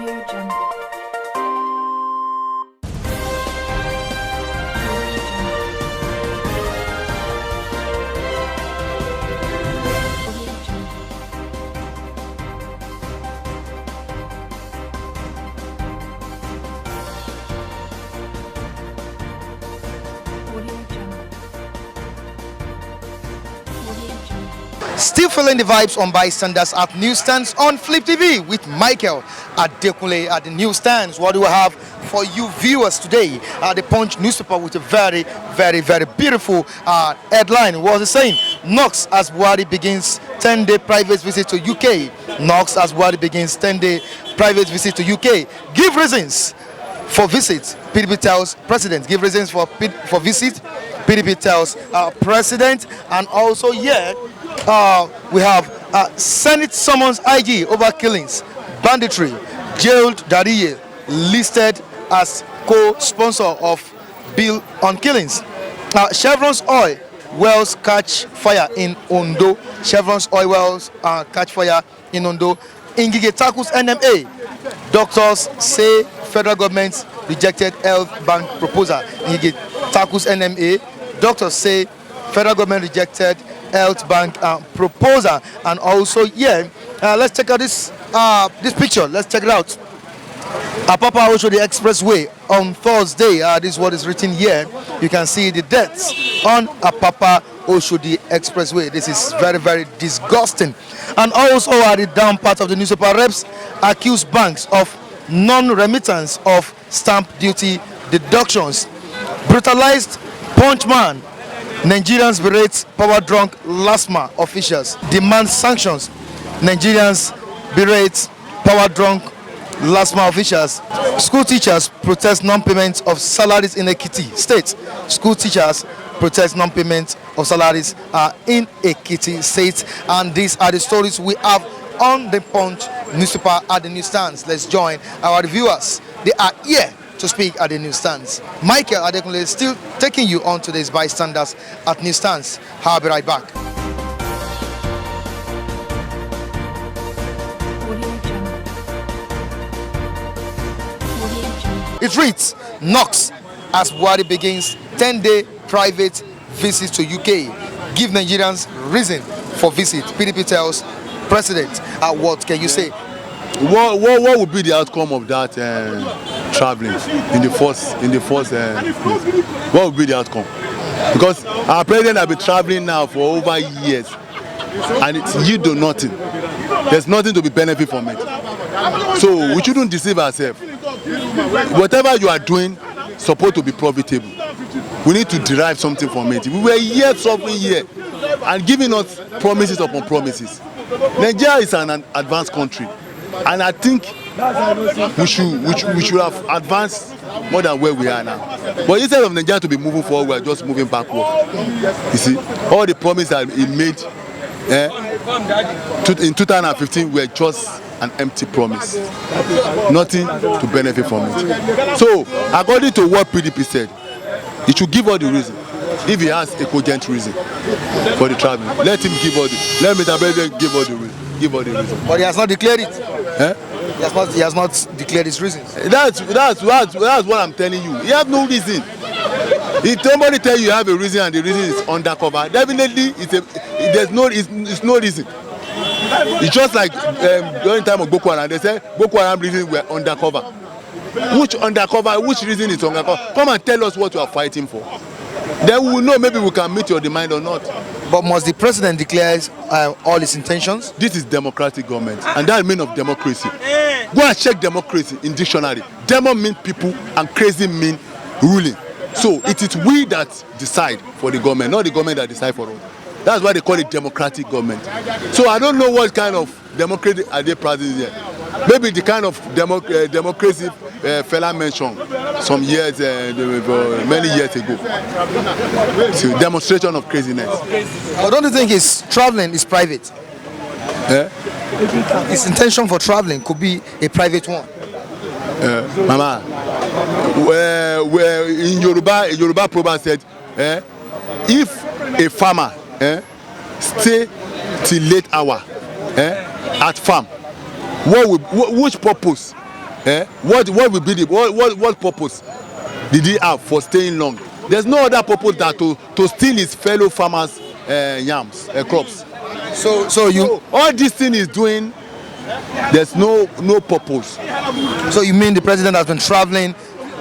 Audio Jungle. Still feeling the vibes on bystanders at newsstands on Flip TV with Michael Adekunle at the newsstands. What do we have for you viewers today? The Punch newspaper with a very beautiful headline. What was it saying? Knocks as Buhari begins 10-day private visit to UK. Knocks as Buhari begins 10-day private visit to UK. Give reasons for visit. PDP tells president. Give reasons for visit. PDP tells president. And also we have Senate summons IG over killings, banditry, jailed Dariye listed as co-sponsor of bill on killings. Chevron's oil wells catch fire in Ondo. Chevron's oil wells catch fire in Ondo. Ngige tackles NMA. Doctors say federal government rejected health bank proposal. Ngige tackles NMA. Doctors say federal government rejected health bank proposal. And also let's check out this picture. Let's check it out. Apapa Oshodi Expressway on Thursday. This is what is written here. You can see the deaths on Apapa Oshodi Expressway. This is very disgusting. And also at the down part of the newspaper, reps accuse banks of non-remittance of stamp duty deductions. Brutalized punchman. Nigerians berate power-drunk LASMA officials. Demand sanctions. Nigerians berate power-drunk LASMA officials. School teachers protest non-payment of salaries in Ekiti State. School teachers protest non-payment of salaries in Ekiti State. And these are the stories we have on the Punch newspaper at the newsstands. Let's join our reviewers. They are here to speak at the newsstands. Michael Adekunle is still taking you on today's bystanders at newsstands. I'll be right back. It reads, knocks as Buhari begins 10-day private visit to UK. Give Nigerians reason for visit. PDP tells president. What can you say? What would be the outcome of that traveling in the first what would be the outcome? Because our president has been traveling now for over years and you do nothing. There's nothing to be benefit from it. So we shouldn't deceive ourselves. Whatever you are doing is supposed to be profitable. We need to derive something from it. We were here suffering here and giving us promises upon promises. Nigeria is an advanced country. And I think we should have advanced more than where we are now. But instead of Nigeria to be moving forward, we are just moving backward. You see, all the promises that he made in 2015 were just an empty promise. Nothing to benefit from it. So, according to what PDP said, he should give all the reason. If he has a cogent reason for the traveling, let him give all the. Let Mr. President give all the reason. Give all the reason. But he has not declared it. He has not declared his reasons. That's what I'm telling you. You have no reason. If somebody tell you have a reason and the reason is undercover, definitely it's no reason. It's just like during time of Boko Haram, they say Boko Haram reasons were undercover. Which reason is undercover? Come and tell us what you are fighting for. Then we will know maybe we can meet your demand or not. But must the president declare all his intentions? This is democratic government, and that means of democracy. Go and check democracy in dictionary. Demo mean people and crazy mean ruling. So it is we that decide for the government, not the government that decide for us. That's why they call it democratic government. So I don't know what kind of democracy are they practicing here. Maybe the kind of democracy fella mentioned some years, many years ago. It's a demonstration of craziness. But don't you think his traveling is private? His intention for traveling could be a private one. Mama, where in Yoruba proverb said, if a farmer stay till late hour at farm, which purpose What will be the what purpose did he have for staying long? There's no other purpose than to steal his fellow farmers yams, crops. So All this thing is doing, there's no purpose. so you mean the president has been traveling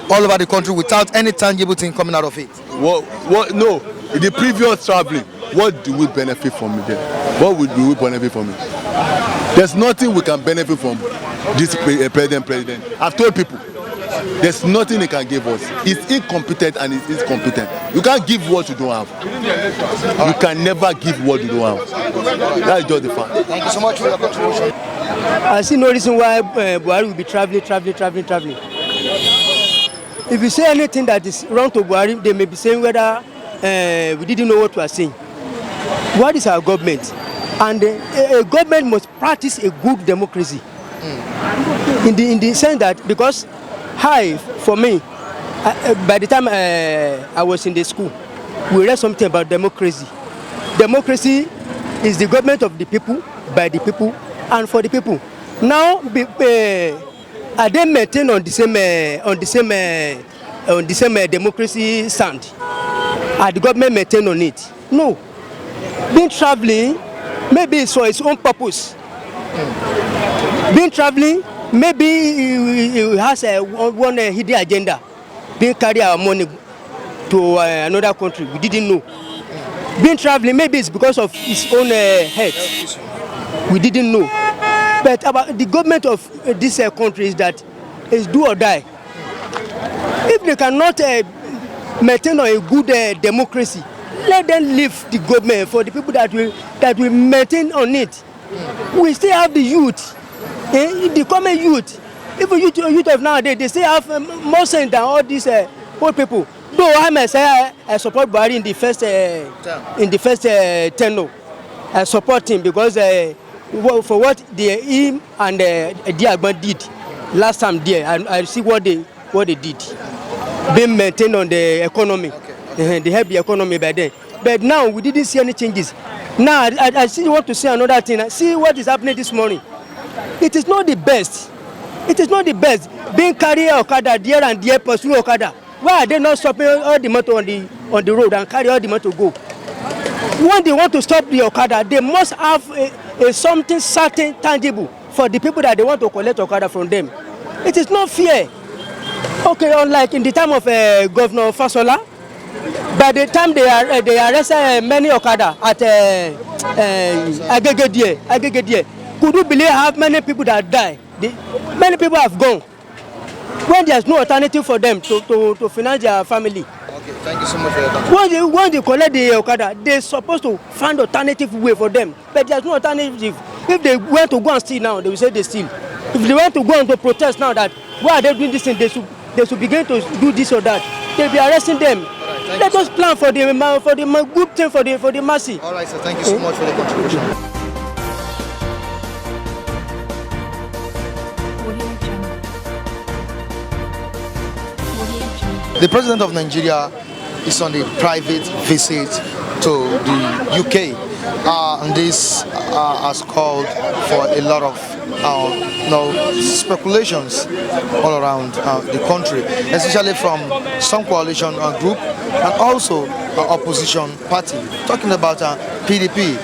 all over the country without any tangible thing coming out of it? No, the previous traveling, what do we benefit from it there? What do we benefit from it? There's nothing we can benefit from this president. I've told people, there's nothing he can give us. He's incompetent and he's incompetent. You can't give what you don't have. You can never give what you don't have. That's just the fact. Thank you so much for your contribution. I see no reason why Buhari will be traveling. If you say anything that is wrong to Buhari, they may be saying whether we didn't know what we are saying. What is our government? And a government must practice a good democracy. In the sense that, because for me, by the time I was in the school, we read something about democracy. Democracy is the government of the people, by the people, and for the people. Now, are they maintained on the same democracy stand? Are the government maintained on it? No. Being traveling, maybe it's for its own purpose. Being traveling, maybe it has one hidden agenda. Being carry our money to another country, we didn't know. Being traveling, maybe it's because of his own health, we didn't know. But about the government of this country is that is do or die. If they cannot maintain a good democracy, let them leave the government for the people that will maintain on it. We still have the youth, the common youth. Even youth of nowadays, they still have more sense than all these old people. Though I may say I support Buhari in the first tenure, I support him because for what him and Diagban did last time there, I see what they did. Being maintained on the economy, they help the economy by then. But now we didn't see any changes. Now I still want to say another thing. See what is happening this morning. It is not the best. It is not the best. Being carry Okada there and there, pursue Okada. Why are they not stopping all the motor on the road and carry all the motor go? When they want to stop the Okada, they must have a something certain tangible for the people that they want to collect Okada from them. It is not fair. Okay, unlike in the time of Governor Fasola, by the time they arrested many Okada at Agege, could you believe how many people that died? Many people have gone. When there's no alternative for them to finance their family. Okay, thank you so much for your time. When they collect the Okada, they're supposed to find alternative way for them. But there's no alternative. If they want to go and steal now, they will say they steal. If they want to go and to protest now that why are they doing this thing, they should begin to do this or that. They'll be arresting them. Right, let us plan for the good thing for the mercy. All right, sir. Thank you so much for the contribution. The president of Nigeria is on a private visit to the UK, and this has called for a lot of speculations all around the country, especially from some coalition group and also opposition party, talking about PDP.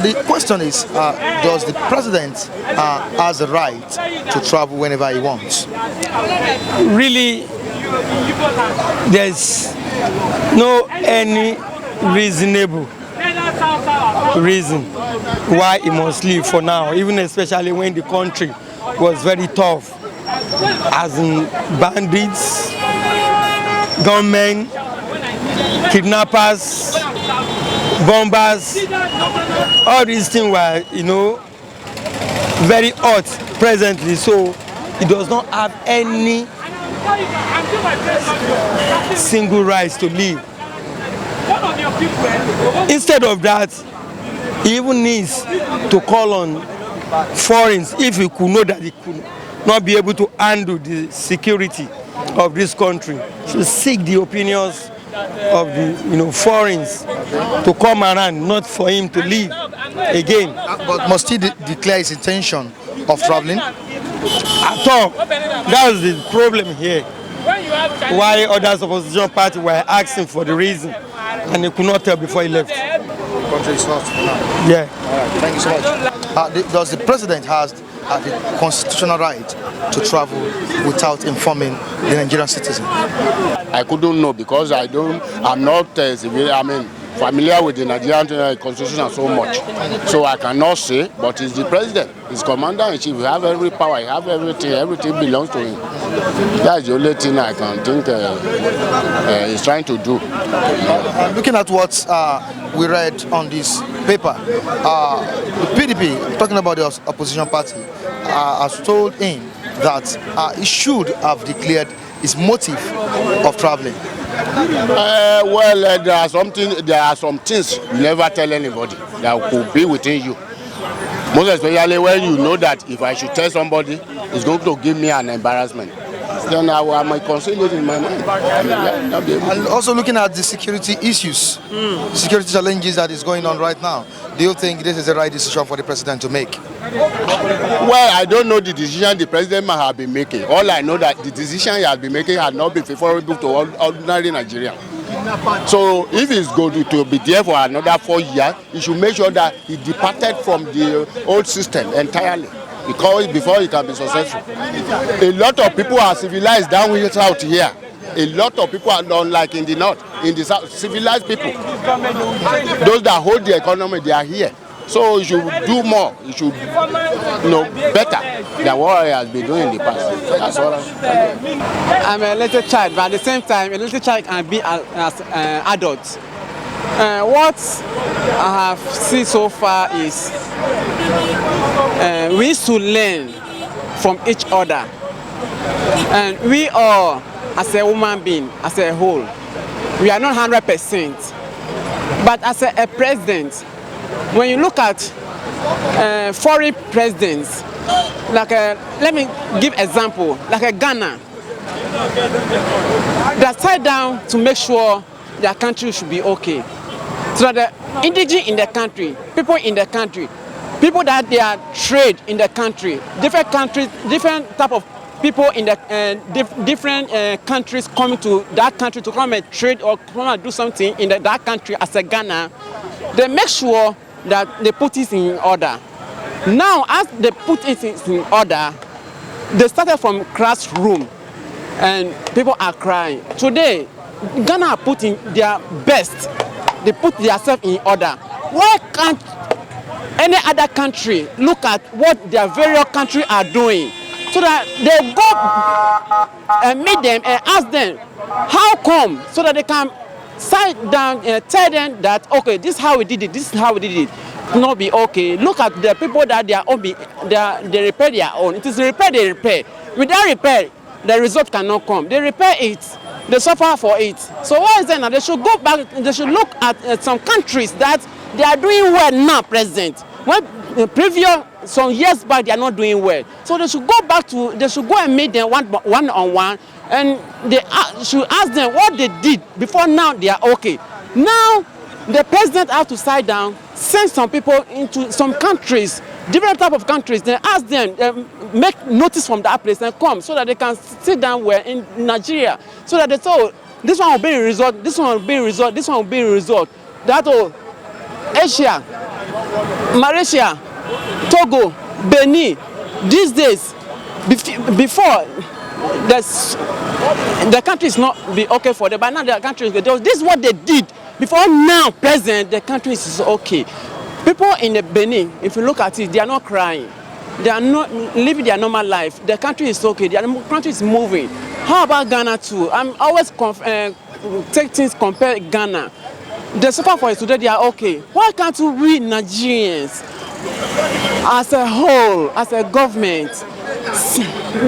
The question is, does the president has the right to travel whenever he wants? Really, there's no any reasonable reason why he must leave for now, even especially when the country was very tough, as in bandits, gunmen, kidnappers, bombers. All these things were, very hot presently, so he does not have any single rights to leave. Instead of that, he even needs to call on foreigners if he could know that he could not be able to handle the security of this country. To seek the opinions of the foreigners to come around, not for him to leave again. But must he declare his intention of traveling? at all. That's the problem here. Why others opposition party were asking for the reason, and he could not tell before he left. Country is lost for now. Yeah. All right, thank you so much. Does the president has the constitutional right to travel without informing the Nigerian citizen? I couldn't know because I'm not familiar with the Nigerian constitution so much. So I cannot say, but he's the president, he's commander-in-chief, he has every power, he has everything belongs to him. That's the only thing I can think he's trying to do. Looking at what we read on this paper, the PDP, talking about the opposition party, has told him that he should have declared his motive of traveling. There are some things you never tell anybody that could be within you. Most especially when you know that if I should tell somebody, it's going to give me an embarrassment. Then I might conceal it in my mind. And also looking at the security issues, security challenges that is going on right now, do you think this is the right decision for the president to make? Well, I don't know the decision the president might have been making. All I know that the decision he has been making has not been favorable to ordinary Nigerians. So if he's going to be there for another 4 years, he should make sure that he departed from the old system entirely. Because before he can be successful. A lot of people are civilized down south here. A lot of people are not like in the north, in the south, civilized people. Those that hold the economy, they are here. So you should do more. You should better than what he has been doing in the past. That's all I'm a little child, but at the same time, a little child can be as adult. What I have seen so far is we used to learn from each other, and we all, as a human being, as a whole, we are not 100%. But as a president, when you look at foreign presidents, like let me give example, like a Ghana, they sat down to make sure their country should be okay. So that the indigenous in the country, people in the country, people that they are trade in the country, different countries, different type of people in the different countries coming to that country to come and trade or come and do something in that country as a Ghana, they make sure that they put it in order. Now, as they put it in order, they started from classroom, and people are crying. Today, Ghana are putting their best. They put themselves in order. Why can't any other country look at what their various countries are doing, so that they go and meet them and ask them how come, so that they can sit down and tell them that okay, this is how we did it, this is how we did it. Not be okay. Look at the people that they repair their own. It is repair they repair. Without repair, the result cannot come. They repair it, they suffer for it. So what is that now? They should go back, they should look at some countries that they are doing well now, present. When previous, some years back, they are not doing well. So they should go back to, they should go and meet them one on one, and they should ask them what they did before now they are okay. Now, the president have to sit down, send some people into some countries, different type of countries, then ask them, make notice from that place and come so that they can sit down where in Nigeria, so that they say, oh, this one will be a result, this one will be a result, this one will be a result. That all, Asia, Malaysia, Togo, Benin, these days, before the country is not be okay for them, but now the country is good. This is what they did. Before now, present, the country is okay. People in the Benin, if you look at it, they are not crying. They are not living their normal life. The country is okay. The country is moving. How about Ghana too? I'm always take things compare Ghana. They suffer for it today. They are okay. Why can't we Nigerians, as a whole, as a government,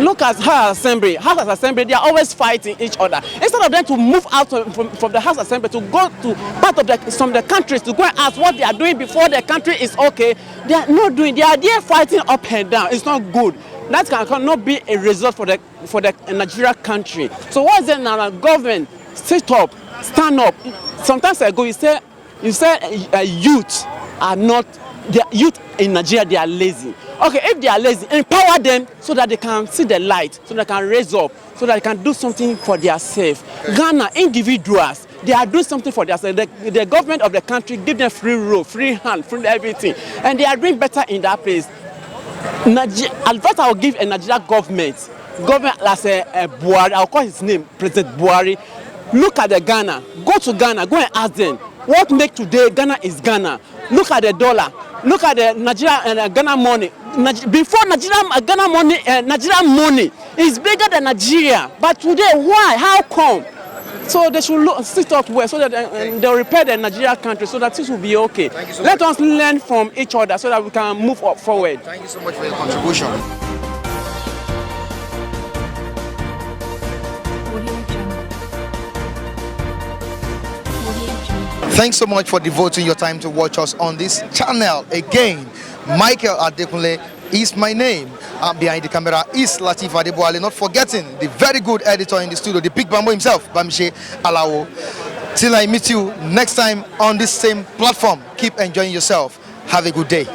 look at House Assembly. House Assembly, they are always fighting each other. Instead of them to move out from the House Assembly to go to part of some of the countries to go and ask what they are doing before the country is okay, they are not doing. They are there fighting up and down. It's not good. That cannot be a result for the Nigeria country. So what is it now? The government sit up, stand up. Sometimes ago you say youth are not the youth in Nigeria, they are lazy. Okay, if they are lazy, empower them so that they can see the light, so they can raise up, so that they can do something for themselves. Okay. Ghana, individuals, they are doing something for themselves. The government of the country give them free road, free hand, free everything, and they are doing better in that place. Advice I will give a Nigerian government as a Buhari, I'll call his name President Buhari. Look at the Ghana, go to Ghana, go and ask them what make today Ghana is Ghana. Look at the dollar, look at the Nigeria and Ghana money. Before Ghana money is bigger than Nigeria, but today why? How come? So they should sit up well so that they'll repair the Nigeria country so that things will be okay. So let us learn from each other so that we can move up forward. Thank you so much for your contribution. Thanks so much for devoting your time to watch us on this channel. Again, Michael Adekunle is my name. Behind the camera is Latif Adeboale. Not forgetting the very good editor in the studio, the big Bambo himself, Bamshe Alawo. Till I meet you next time on this same platform, keep enjoying yourself. Have a good day.